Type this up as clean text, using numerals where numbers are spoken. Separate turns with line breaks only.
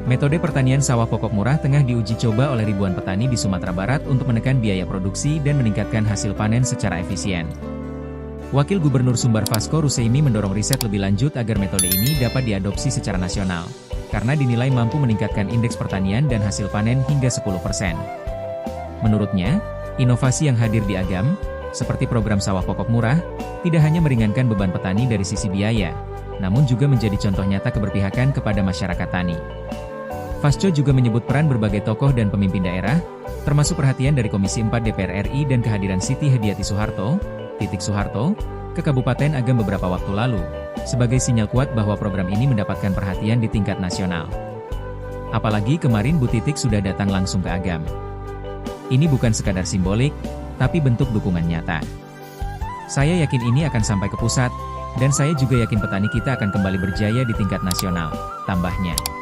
Metode pertanian sawah pokok murah tengah diuji coba oleh ribuan petani di Sumatera Barat untuk menekan biaya produksi dan meningkatkan hasil panen secara efisien. Wakil Gubernur Sumbar Vasco Russeimi mendorong riset lebih lanjut agar metode ini dapat diadopsi secara nasional, karena dinilai mampu meningkatkan indeks pertanian dan hasil panen hingga 10%. Menurutnya, inovasi yang hadir di Agam, seperti program sawah pokok murah, tidak hanya meringankan beban petani dari sisi biaya, namun juga menjadi contoh nyata keberpihakan kepada masyarakat tani. Vasco juga menyebut peran berbagai tokoh dan pemimpin daerah, termasuk perhatian dari Komisi 4 DPR RI dan kehadiran Siti Hediati Soeharto, Titik Soeharto, ke Kabupaten Agam beberapa waktu lalu, sebagai sinyal kuat bahwa program ini mendapatkan perhatian di tingkat nasional. Apalagi kemarin Bu Titik sudah datang langsung ke Agam. Ini bukan sekadar simbolik, tapi bentuk dukungan nyata. Saya yakin ini akan sampai ke pusat, dan saya juga yakin petani kita akan kembali berjaya di tingkat nasional, tambahnya.